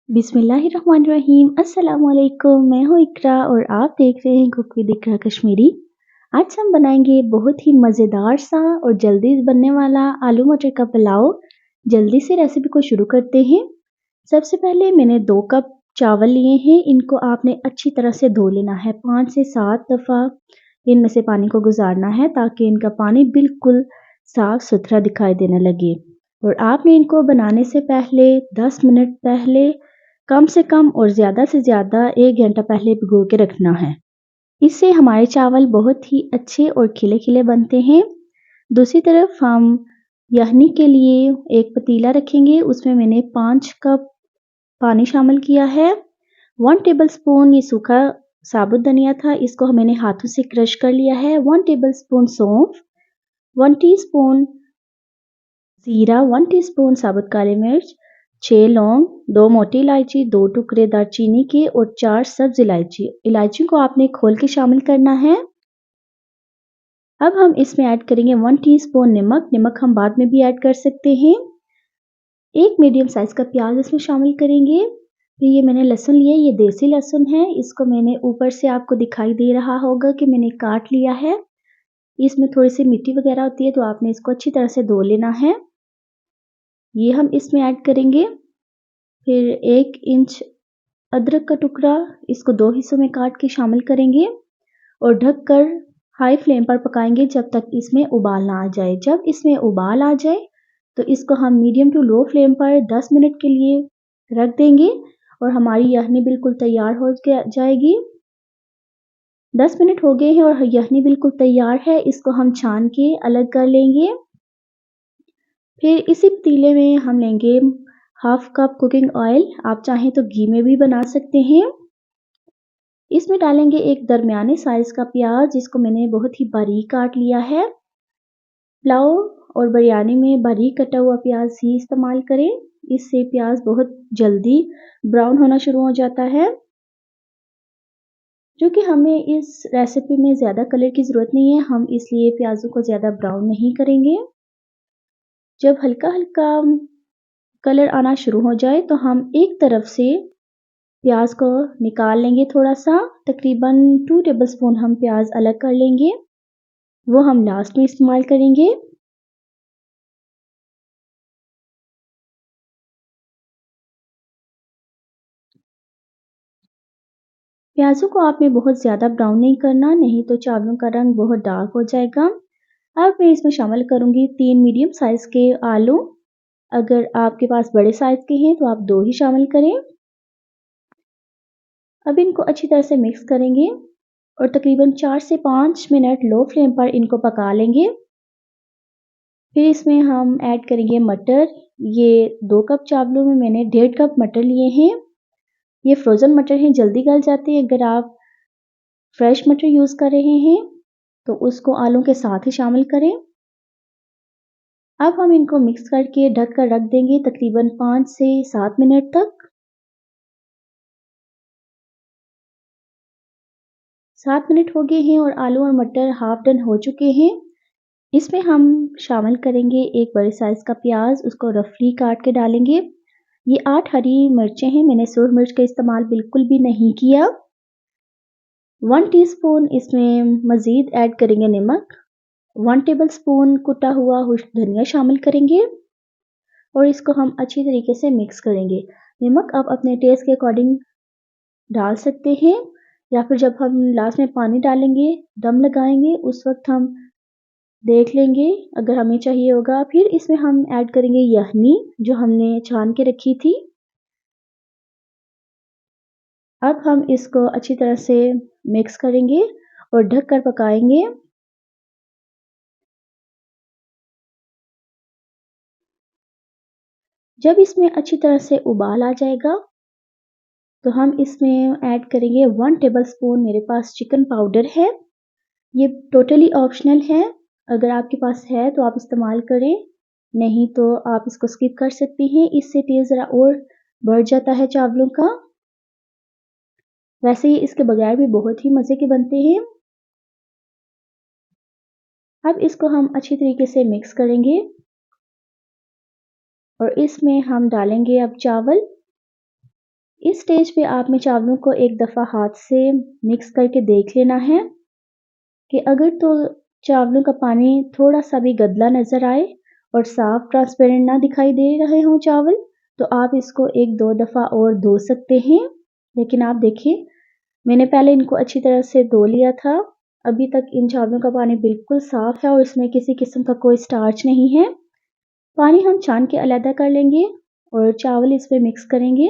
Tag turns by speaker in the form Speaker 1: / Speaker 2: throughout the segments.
Speaker 1: बिस्मिल्लाहिर्रहमानिर्रहीम। अस्सलाम वालेकुम। मैं हूँ इकरा और आप देख रहे हैं कुक विद इकरा कश्मीरी। आज हम बनाएंगे बहुत ही मज़ेदार सा और जल्दी बनने वाला आलू मटर का पुलाव। जल्दी से रेसिपी को शुरू करते हैं। सबसे पहले मैंने 2 कप चावल लिए हैं। इनको आपने अच्छी तरह से धो लेना है। 5 से 7 दफ़ा इनमें से पानी को गुजारना है ताकि इनका पानी बिल्कुल साफ सुथरा दिखाई देने लगे। और आपने इनको बनाने से पहले 10 मिनट पहले कम से कम और ज़्यादा से ज़्यादा 1 घंटा पहले भिगो के रखना है। इससे हमारे चावल बहुत ही अच्छे और खिले-खिले बनते हैं। दूसरी तरफ हम यखनी के लिए एक पतीला रखेंगे। उसमें मैंने 5 कप पानी शामिल किया है। 1 टेबलस्पून ये सूखा साबुत धनिया था, इसको मैंने हाथों से क्रश कर लिया है। 1 टेबलस्पून सौंफ, 1 टीस्पून जीरा, 1 टीस्पून साबुत काली मिर्च, 6 लौंग, 2 मोटी इलायची, 2 टुकड़े दालचीनी के और 4 सब्ज इलायची। इलायची को आपने खोल के शामिल करना है। अब हम इसमें ऐड करेंगे 1 टीस्पून नमक। नमक हम बाद में भी ऐड कर सकते हैं। एक मीडियम साइज का प्याज इसमें शामिल करेंगे। फिर ये मैंने लहसुन लिया, ये देसी लहसुन है। इसको मैंने ऊपर से आपको दिखाई दे रहा होगा कि मैंने काट लिया है। इसमें थोड़ी सी मिट्टी वगैरह होती है तो आपने इसको अच्छी तरह से धो लेना है। ये हम इसमें ऐड करेंगे। फिर 1 इंच अदरक का टुकड़ा, इसको 2 हिस्सों में काट के शामिल करेंगे और ढककर हाई फ्लेम पर पकाएंगे जब तक इसमें उबाल ना आ जाए। जब इसमें उबाल आ जाए तो इसको हम मीडियम टू लो फ्लेम पर 10 मिनट के लिए रख देंगे और हमारी यखनी बिल्कुल तैयार हो जाएगी। 10 मिनट हो गए हैं और यखनी बिल्कुल तैयार है। इसको हम छान के अलग कर लेंगे। फिर इसी पतीले में हम लेंगे हाफ कप कुकिंग ऑयल। आप चाहें तो घी में भी बना सकते हैं। इसमें डालेंगे एक दरमियाने साइज का प्याज, जिसको मैंने बहुत ही बारीक काट लिया है। पुलाव और बिरयानी में बारीक कटा हुआ प्याज ही इस्तेमाल करें। इससे प्याज बहुत जल्दी ब्राउन होना शुरू हो जाता है। क्योंकि हमें इस रेसिपी में ज़्यादा कलर की ज़रूरत नहीं है, हम इसलिए प्याज़ों को ज़्यादा ब्राउन नहीं करेंगे। जब हल्का हल्का कलर आना शुरू हो जाए तो हम एक तरफ से प्याज को निकाल लेंगे। थोड़ा सा तकरीबन 2 टेबलस्पून हम प्याज अलग कर लेंगे, वो हम लास्ट में इस्तेमाल करेंगे। प्याज़ों को आपने बहुत ज़्यादा ब्राउन नहीं करना, नहीं तो चावलों का रंग बहुत डार्क हो जाएगा। अब मैं इसमें शामिल करूँगी 3 मीडियम साइज़ के आलू। अगर आपके पास बड़े साइज़ के हैं तो आप 2 ही शामिल करें। अब इनको अच्छी तरह से मिक्स करेंगे और तकरीबन 4 से 5 मिनट लो फ्लेम पर इनको पका लेंगे। फिर इसमें हम ऐड करेंगे मटर। ये 2 कप चावलों में मैंने 1.5 कप मटर लिए हैं। ये फ्रोज़न मटर हैं, जल्दी गल जाते हैं। अगर आप फ्रेश मटर यूज़ कर रहे हैं तो उसको आलू के साथ ही शामिल करें। अब हम इनको मिक्स करके ढक कर रख देंगे तकरीबन 5 से 7 मिनट तक। 7 मिनट हो गए हैं और आलू और मटर हाफ डन हो चुके हैं। इसमें हम शामिल करेंगे एक बड़े साइज़ का प्याज, उसको रफली काट के डालेंगे। ये 8 हरी मिर्चें हैं, मैंने सूरज मिर्च का इस्तेमाल बिल्कुल भी नहीं किया। 1 टीस्पून इसमें मज़ीद ऐड करेंगे नमक। 1 टेबलस्पून कुटा हुआ खुश्क धनिया शामिल करेंगे और इसको हम अच्छी तरीके से मिक्स करेंगे। नमक आप अपने टेस्ट के अकॉर्डिंग डाल सकते हैं या फिर जब हम लास्ट में पानी डालेंगे, दम लगाएंगे, उस वक्त हम देख लेंगे अगर हमें चाहिए होगा। फिर इसमें हम ऐड करेंगे यखनी जो हमने छान के रखी थी। अब हम इसको अच्छी तरह से मिक्स करेंगे और ढक कर पकाएंगे। जब इसमें अच्छी तरह से उबाल आ जाएगा तो हम इसमें ऐड करेंगे 1 टेबलस्पून मेरे पास चिकन पाउडर है। ये टोटली ऑप्शनल है, अगर आपके पास है तो आप इस्तेमाल करें, नहीं तो आप इसको स्किप कर सकती हैं। इससे टेस्ट ज़रा और बढ़ जाता है चावलों का। वैसे ही इसके बगैर भी बहुत ही मज़े के बनते हैं। अब इसको हम अच्छी तरीके से मिक्स करेंगे और इसमें हम डालेंगे अब चावल। इस स्टेज पे आपने चावलों को एक दफ़ा हाथ से मिक्स करके देख लेना है कि अगर तो चावलों का पानी थोड़ा-सा भी गदला नज़र आए और साफ ट्रांसपेरेंट ना दिखाई दे रहे हों चावल, तो आप इसको 1-2 दफ़ा और धो सकते हैं। लेकिन आप देखिए, मैंने पहले इनको अच्छी तरह से धो लिया था। अभी तक इन चावलों का पानी बिल्कुल साफ़ है और इसमें किसी किस्म का कोई स्टार्च नहीं है। पानी हम छान के अलग कर लेंगे और चावल इसमें मिक्स करेंगे।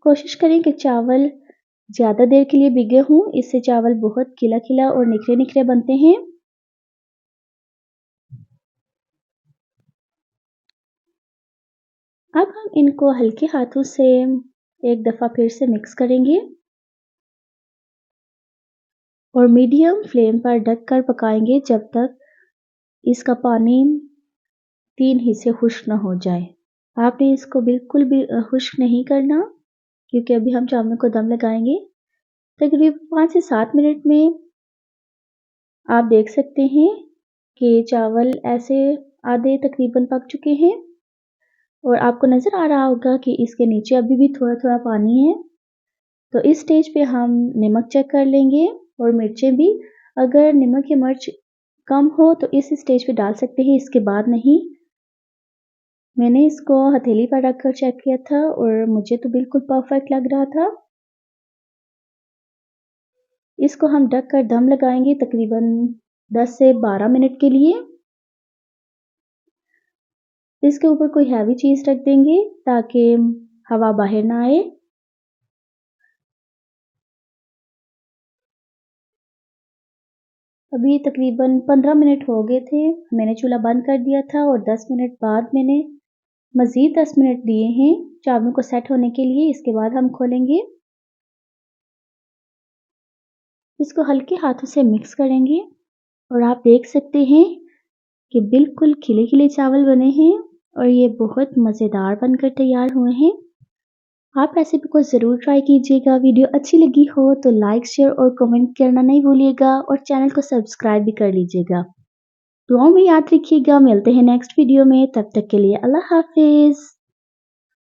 Speaker 1: कोशिश करें कि चावल ज़्यादा देर के लिए भीगे हों, इससे चावल बहुत खिला-खिला और निखरे-निखरे बनते हैं। अब हम इनको हल्के हाथों से एक दफ़ा फिर से मिक्स करेंगे और मीडियम फ्लेम पर ढककर पकाएंगे जब तक इसका पानी 3 हिस्से खुश्क ना हो जाए। आपने इसको बिल्कुल भी खुश्क नहीं करना क्योंकि अभी हम चावलों को दम लगाएंगे। तकरीबन 5 से 7 मिनट में आप देख सकते हैं कि चावल ऐसे आधे तकरीबन पक चुके हैं और आपको नज़र आ रहा होगा कि इसके नीचे अभी भी थोड़ा-थोड़ा पानी है। तो इस स्टेज पे हम नमक चेक कर लेंगे और मिर्चें भी। अगर नमक या मिर्च कम हो तो इस स्टेज पे डाल सकते हैं, इसके बाद नहीं। मैंने इसको हथेली पर रखकर चेक किया था और मुझे तो बिल्कुल परफेक्ट लग रहा था। इसको हम ढक कर दम लगाएंगे तकरीबन 10 से 12 मिनट के लिए। इसके ऊपर कोई हैवी चीज़ रख देंगे ताकि हवा बाहर ना आए। अभी तकरीबन 15 मिनट हो गए थे। मैंने चूल्हा बंद कर दिया था और 10 मिनट बाद मैंने मज़ीद 10 मिनट दिए हैं चावलों को सेट होने के लिए। इसके बाद हम खोलेंगे। इसको हल्के हाथों से मिक्स करेंगे और आप देख सकते हैं कि बिल्कुल खिले-खिले चावल बने हैं और ये बहुत मज़ेदार बनकर तैयार हुए हैं। आप रेसिपी को ज़रूर ट्राई कीजिएगा। वीडियो अच्छी लगी हो तो लाइक, शेयर और कमेंट करना नहीं भूलिएगा और चैनल को सब्सक्राइब भी कर लीजिएगा। दुआओं में याद रखिएगा। मिलते हैं नेक्स्ट वीडियो में, तब तक के लिए अल्लाह हाफ़िज़।